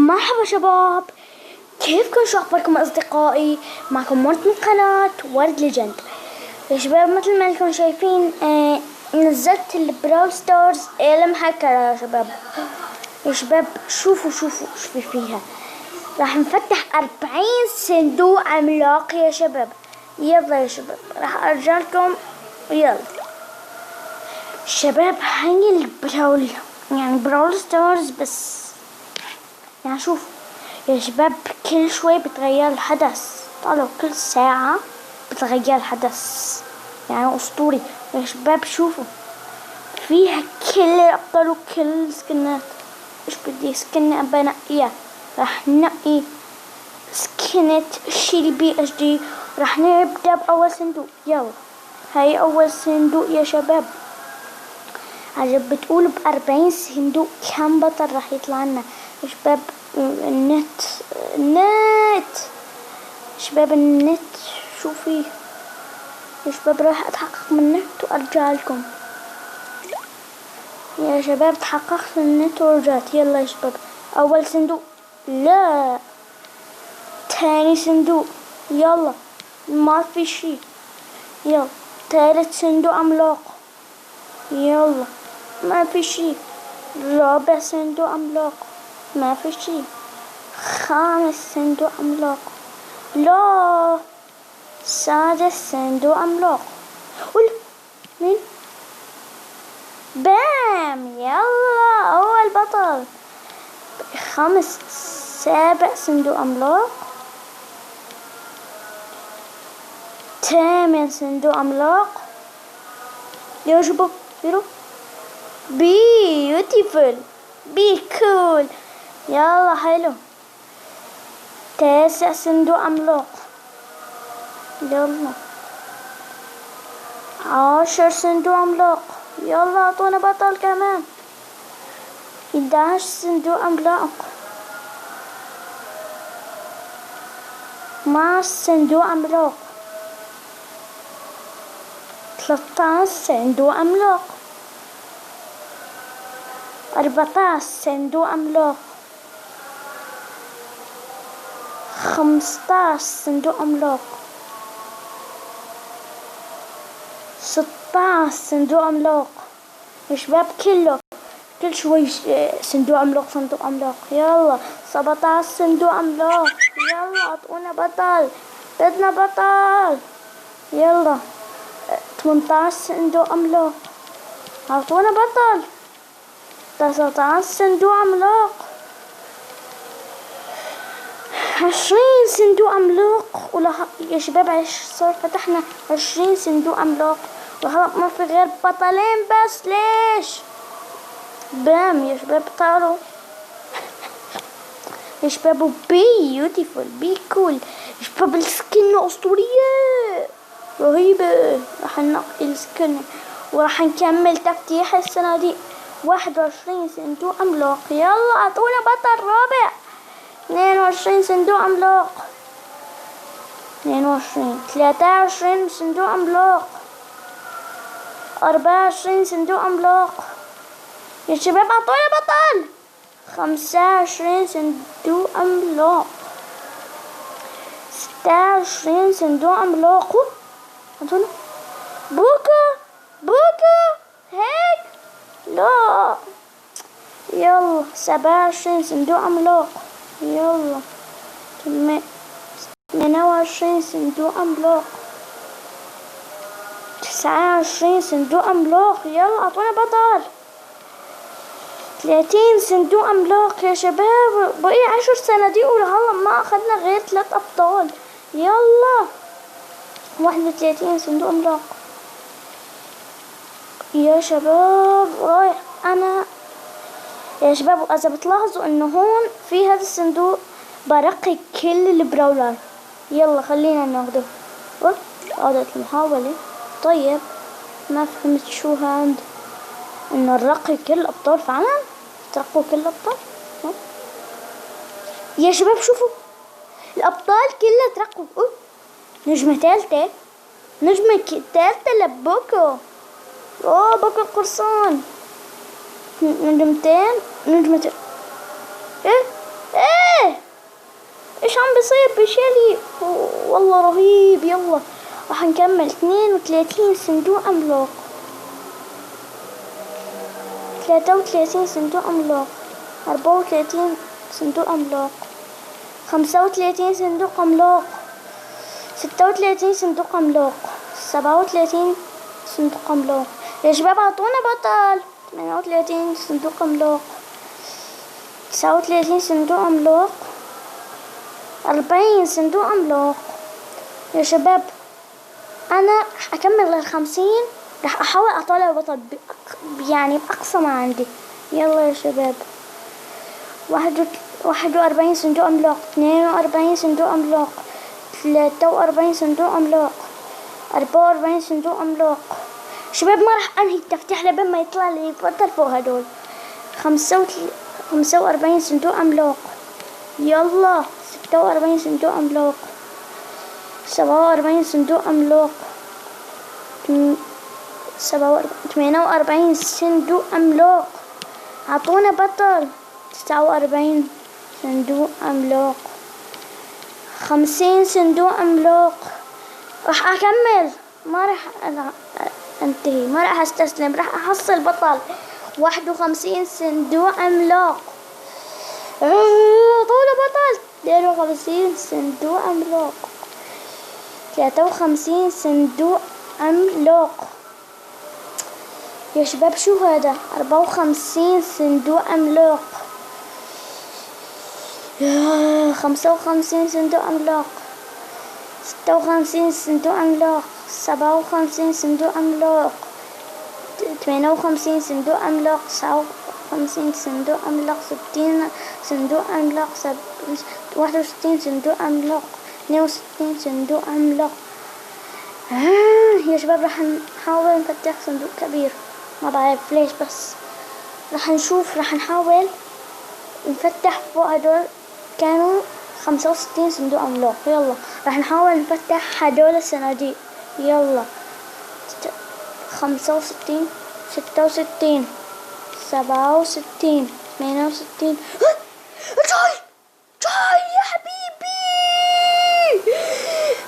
مرحبا شباب، كيفكم؟ شو اخباركم اصدقائي؟ معكم ورد من قناة ورد ليجند. يا شباب مثل ما انكم شايفين نزلت البراول ستارز المهكرة يا شباب. يا شباب شوفوا شو فيها. راح نفتح 40 صندوق عملاق يا شباب. يلا يا شباب راح ارجع لكم. يلا شباب هاي البراول يعني براول ستارز بس يعني شوف يا شباب كل شوي بتغير الحدث. طالعوا كل ساعة بتغير الحدث يعني أسطوري يا شباب. شوفوا فيها كل الأبطال وكل سكنات. إيش بدي سكنة بنقيها؟ راح نقي سكنة شيلبي اتش دي. راح نبدأ بأول صندوق. يلا هاي أول صندوق يا شباب. عجب بتقول ب40 صندوق كم بطل راح يطلع لنا يا شباب؟ النت شباب النت شو فيه يا شباب؟ راح اتحقق من النت وارجع لكم يا شباب. تحققت من النت ورجعت. يلا يا شباب اول صندوق. لا تاني صندوق. يلا ما في شي. يلا ثالث صندوق عملاق. يلا ما في شي. رابع صندوق عملاق. ما في شي. خامس صندوق عملاق. لا سادس صندوق عملاق. ولا مين؟ بام. يلا أول بطل. خامس سابع صندوق عملاق. ثامن صندوق عملاق. يا شباب يلا بيوتيفول بي كول. يلا حلو. تاسع صندوق عملاق. يلا 10 صندوق عملاق. يلا اعطونا بطل كمان. 11 صندوق عملاق. 12 صندوق عملاق. 13 صندوق عملاق. 14 صندوق عملاق. 15 صندوق عملاق. 16 صندوق عملاق يا شباب. كل شوي صندوق عملاق. يلا 17 صندوق عملاق. يلا اعطونا بطل. بدنا بطل. يلا 18 صندوق عملاق. اعطونا بطل. 19 صندوق عملاق. 20 صندوق عملاق. ولا يا شباب صار فتحنا 20 صندوق عملاق وهلا ما في غير بطلين بس. ليش؟ بام يا شباب طاروا يا شباب. بيوتيفول بي كول يا شباب. السكنة أسطورية رهيبة. راح ننقي السكنة وراح نكمل تفتيح الصناديق. 21 صندوق عملاق. يلا اعطونا بطل رابع. 22 صندوق عملاق. 22 23 صندوق عملاق. 24 صندوق عملاق يا شباب. اعطونا بطل. 25 صندوق عملاق. 26 صندوق عملاق. اعطونا بوكو هيك. لا يلا 27 صندوق عملاق. يلا 28 صندوق عملاق. 29 صندوق عملاق. يلا اعطونا بطل. 30 صندوق عملاق يا شباب. بقي 10 صناديق ولهلا ما اخذنا غير 3 ابطال. يلا 31 صندوق عملاق يا شباب. رايح انا يا شباب. واذا بتلاحظوا انه هون في هذا الصندوق برقي كل البراولر. يلا خلينا ناخده. عادة المحاولة. طيب ما فهمت شو هاد انه نرقي كل الابطال. فعلا ترقوا كل الابطال يا شباب. شوفوا الابطال كلها ترقوا. نجمة ثالثة. نجمة ثالثة لبوكو. بوكو القرصان. نجمتين. نجمة ايه ايش عم بيصير بشيلي؟ والله رهيب. يلا راح نكمل. 32 صندوق عملاق، 33 صندوق عملاق، 34 صندوق عملاق، 35 صندوق عملاق، 36 صندوق عملاق، 37 صندوق عملاق. يا شباب اعطونا بطل. 38 صندوق عملاق، 39 صندوق عملاق، 40 صندوق عملاق. يا شباب انا رح اكمل ل50. رح احاول اطلع بطل يعني باقصى ما عندي. يلا يا شباب. 41 صندوق عملاق، 42 صندوق عملاق، 43 صندوق عملاق، 44 صندوق عملاق. شباب ما راح انهي التفتيح لبين ما يطلع لي بطل فوق هدول. 45 صندوق عملاق. يلا 46 صندوق عملاق، 47 صندوق عملاق، 48 صندوق عملاق. اعطونا بطل. 49 صندوق عملاق، 50 صندوق عملاق. راح اكمل، ما راح انتهي، ما راح استسلم، راح احصل بطل. 51 صندوق عملاق. طول بطل. 52 صندوق عملاق، 53 صندوق عملاق. يا شباب شو هذا؟ 54 صندوق عملاق، 55 صندوق عملاق، 56 صندوق عملاق، 57 صندوق عملاق، 58 صندوق عملاق، 59 صندوق عملاق، 60 صندوق عملاق، 61 صندوق عملاق، 62 صندوق عملاق. يا شباب راح نحاول نفتح صندوق كبير، ما بعرف ليش بس راح نشوف. راح نحاول نفتح فوق هدول. كانوا 65 صندوق عملاق. يلا راح نحاول نفتح هدول الصناديق. يلا 65 66 67 68. جاي يا حبيبي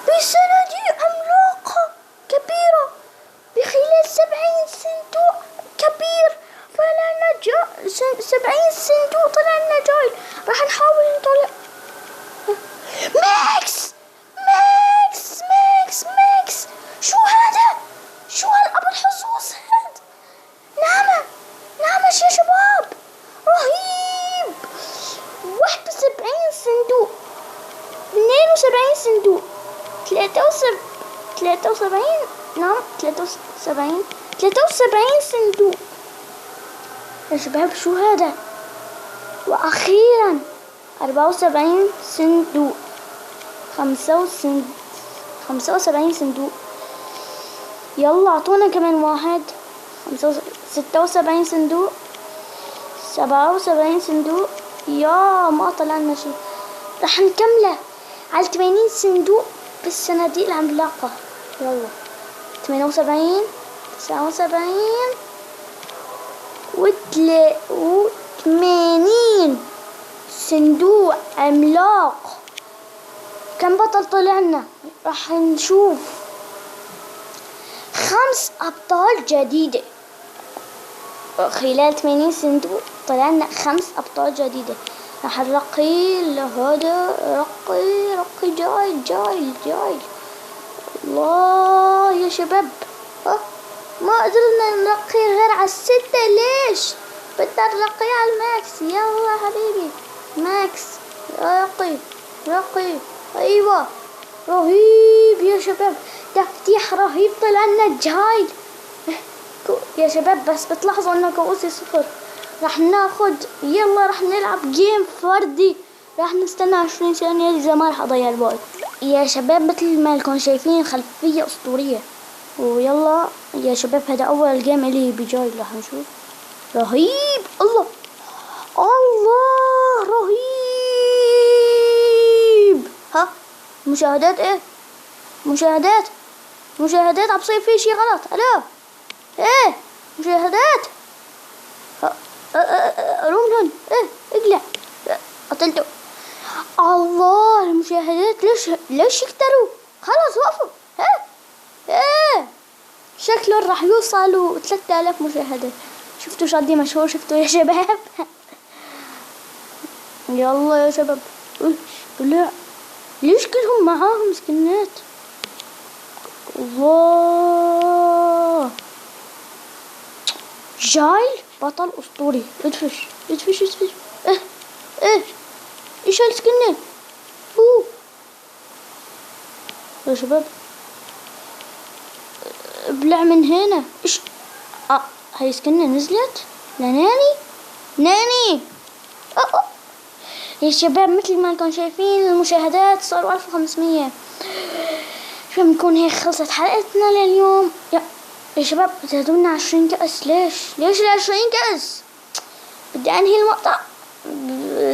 بصناديق عملاقة كبيرة بخلال 70 صندوق كبير. طلعنا 70 صندوق طلعنا جاي. راح نحاول نطلع ماكس ماكس ماكس ماكس. شو هذا؟ شو هالأبو الحظوظ هاد؟ نعم يا شباب رهيب. 71 صندوق، 72 صندوق، 73 نعم 73 صندوق. يا شباب شو هذا؟ وأخيرا 74 صندوق، 75 صندوق. يلا اعطونا كمان واحد. 76 صندوق، 77 صندوق. يا ما طلعنا شي. راح نكمله على 80 صندوق بالصناديق العملاقة. يلا 78 79 و80 صندوق عملاق. كم بطل طلعنا؟ راح نشوف 5 أبطال جديدة. خلال 80 صندوق طلعنا 5 أبطال جديدة. راح نرقي لهذا. رقي جاي. الله يا شباب ما قدرنا نرقي غير على 6. ليش؟ بدنا نرقي على الماكس. يلا حبيبي ماكس. رقي. ايوه رهيب يا شباب. تفتيح رهيب طلعنا جاي. يا شباب بس بتلاحظوا انه كؤوسي 0. راح ناخد. يلا راح نلعب جيم فردي. راح نستنى 20 ثانية اذا ما راح اضيع الوقت. يا شباب مثل ما لكم شايفين خلفية اسطورية. ويلا يا شباب هذا اول جيم اللي بجاي. راح نشوف. رهيب. الله رهيب. ها مشاهدات ايه؟ مشاهدات عم بصير في شي غلط. الو ايه مشاهدات. رومن ايه اقلع. قتلته. الله المشاهدات ليش يكتروا؟ خلاص وقفوا. ها شكله راح يوصلوا 3000 مشاهدة. شفتوا شو قدي مشهور؟ شفتوا يا شباب؟ يلا يا شباب. لا ليش كلهم معاهم سكنات؟ الله جايل بطل اسطوري. ادفش ادفش ادفش. ايش هالسكنة؟ يا شباب ابلع من هنا. ايش هاي سكنة نزلت ناني. يا شباب مثل ما انكم شايفين المشاهدات صاروا 1500. شو بنكون هيك خلصت حلقتنا لليوم. يا شباب زادولنا 20 كأس. ليش 20 كأس؟ بدي انهي المقطع.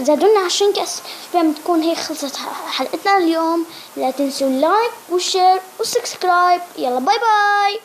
زادولنا 20 كأس. شباب بتكون هيك خلصت حلقتنا اليوم. لا تنسوا اللايك والشير والسبسكرايب. يلا باي باي.